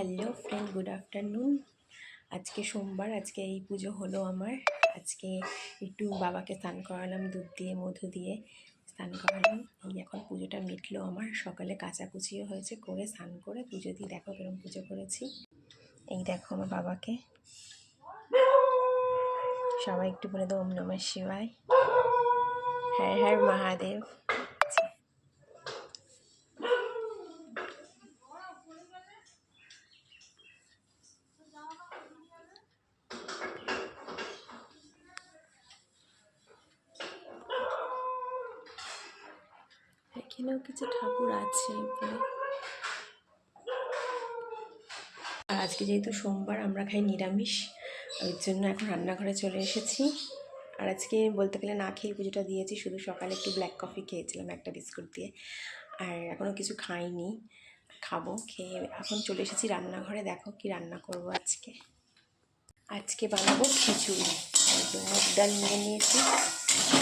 Hello friend, good afternoon. আজকে সোমবার, আজকে এই পুজো হলো আমার। আজকে একটু বাবাকে স্নান করালাম, দুধ দিয়ে মধু দিয়ে স্নান করালাম। এই এখন পুজোটা মিটলো আমার। সকালে কাচাকুচিও হয়েছে, করে স্নান করে পুজো দিয়ে দেখো কেরম পুজো করেছি। এই দেখো আমার বাবাকে। সবাই একটু বলে দাও ওম নমঃ শিবায়, হর হর মহাদেব। এখানেও কিছু ঠাকুর আছে উপরে। আর আজকে যেহেতু সোমবার, আমরা খাই নিরামিষ, ওই জন্য এখন রান্নাঘরে চলে এসেছি। আর আজকে বলতে গেলে না খেয়ে পুজোটা দিয়েছি, শুধু সকালে একটু ব্ল্যাক কফি খেয়েছিলাম একটা বিস্কুট দিয়ে, আর এখনও কিছু খাইনি, খাবো। খেয়ে এখন চলে এসেছি রান্নাঘরে। দেখো কি রান্না করব আজকে। আজকে বানাবো খিচুড়ি। মুগ ডাল নিয়ে নিয়েছি,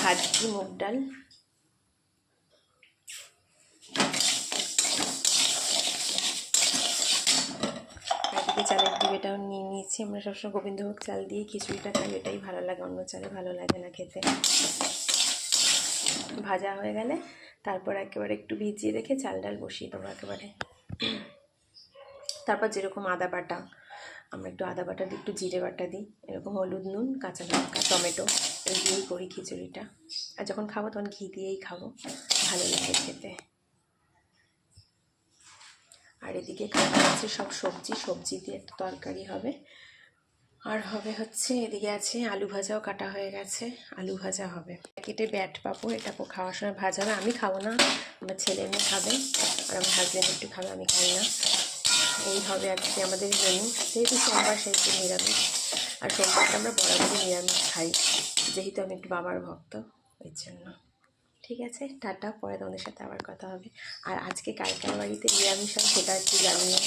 খাদ্যি মুগ ডাল। চালের ডিবেটাও নিয়ে নিয়েছি। আমরা সবসময় গোবিন্দভোগ চাল দিয়ে খিচুড়িটা খাই, এটাই ভালো লাগে, অন্য চালে ভালো লাগে না খেতে। ভাজা হয়ে গেলে তারপর একেবারে একটু ভিজিয়ে রেখে চাল ডাল বসিয়ে দেবো একেবারে। তারপর যেরকম আদা বাটা, আমরা একটু আদা বাটা দিই, একটু জিরে বাটা দিই, এরকম হলুদ, নুন, কাঁচা লঙ্কা, টমেটো এই দিয়েই করি খিচুড়িটা। আর যখন খাবো তখন ঘি দিয়েই খাবো, ভালো লাগে খেতে। আর এদিকে কাটা আছে সব সবজি দিয়ে একটা তরকারি হবে। আর হবে হচ্ছে এদিকে আছে আলু ভাজাও কাটা হয়ে গেছে, আলু ভাজা হবে। কেটে ব্যাট পাবো, এটা খাওয়ার সময় ভাজা হবে। আমি খাবো না, আমার ছেলে মেয়ে খাবে, আর আমার হাজব্যান্ড একটু খাবে, আমি খাই না। এই হবে আজকে আমাদের মেনু। যেহেতু সোমবার সেহেতু নিরামিষ, আর সোমবারটা আমরা বরাবরই নিরামিষ খাই, যেহেতু আমি একটু বাবার ভক্ত, ওই জন্য। ঠিক আছে, টাটা, পরে তোমাদের সাথে আবার কথা হবে। আর আজকে কার কার বাড়িতে নিরামিষ হয় সেটা একটু জানিও।